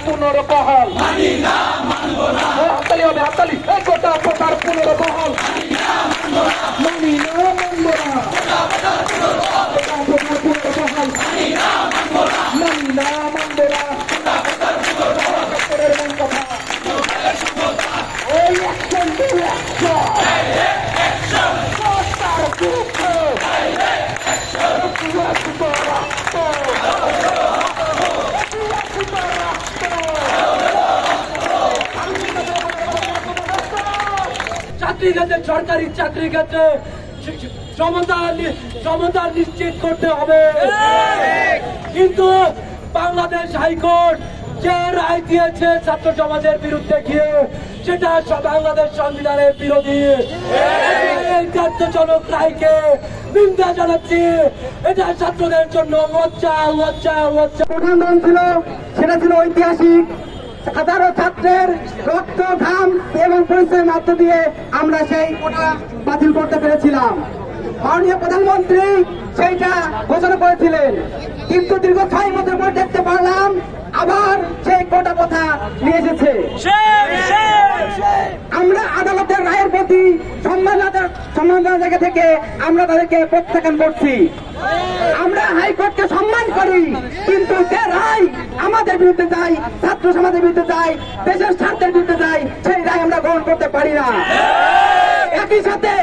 পুনর্বহাল মানি না মানব না হাততালি হবে হাততালি এই গোটা প্রকার পুনর্বহাল মানি না মানব না পুনর্বহাল মানি না মানব না মানি না মানব না এই action to action direct action গোটার বিরুদ্ধে ডাইরেক্ট অ্যাকশন সরকারি চাকরি ক্ষেত্রে সমতা নিশ্চিত করতে হবে কিন্তু বাংলাদেশ হাইকোর্ট যে রায় দিয়েছে ছাত্র সমাজের বিরুদ্ধে গিয়ে সেটা বাংলাদেশ সংবিধানের বিরোধী এই ন্যায্যজনক রায়কে নিন্দা জানাচ্ছি এটা ছাত্রদের জন্য লজ্জা লজ্জা লজ্জা প্রধান ছিল সেটা ছিল ঐতিহাসিক হাজারো ছাত্রের রক্ত ঘাম এবং পরিশ্রমের মধ্য দিয়ে আমরা সেই কোটা বাতিল করতে পেরেছিলাম মাননীয় প্রধানমন্ত্রী সেইটা ঘোষণা করেছিলেন কিন্তু দীর্ঘ 6 বছর পর দেখতে পারলাম আবার সেই কোটা কথা নিয়ে এসেছে আমরা আদালতের রায়ের প্রতি সম্মান জায়গা থেকে আমরা তাদেরকে প্রত্যাখ্যান করছি আমরা হাইকোর্টকে সম্মান করি কিন্তু যে রায় আমাদের বিরুদ্ধে যায় ছাত্র সমাজের বিরুদ্ধে যায় দেশের স্বার্থের বিরুদ্ধে যায় সেই রায় আমরা গ্রহণ করতে পারি না একই সাথে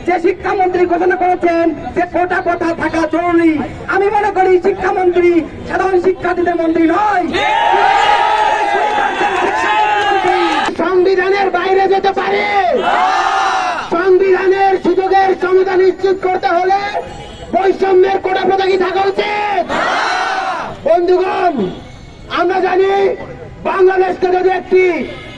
যে শিক্ষামন্ত্রী ঘোষণা করেছেন যে কোটা প্রথা থাকা জরুরি আমি মনে করি শিক্ষামন্ত্রী সাধারণ শিক্ষার্থীদের মন্ত্রী নয় সংবিধানের বাইরে যেতে পারে সংবিধানের সুযোগের সমতা নিশ্চিত করতে হলে বৈষম্যের কোটা প্রথা কি থাকা উচিত বন্ধুগণ আমরা জানি বাংলাদেশকে যদি একটি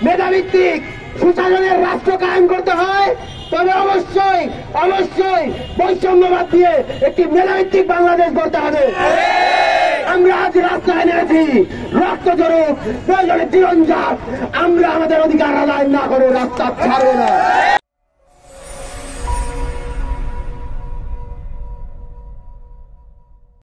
মেধাভিত্তিক সুশাসনের রাষ্ট্র কায়েম করতে হয় তবে অবশ্যই অবশ্যই বৈষম্য বাদ দিয়ে একটি মেধাভিত্তিক বাংলাদেশ গড়তে হবে আমরা আজ রাস্তায় নেমেছি রক্ত ঝরুক প্রয়োজনে জীবন যাক আমরা আমাদের অধিকার আদায় না করে রাস্তা ছাড়বো না।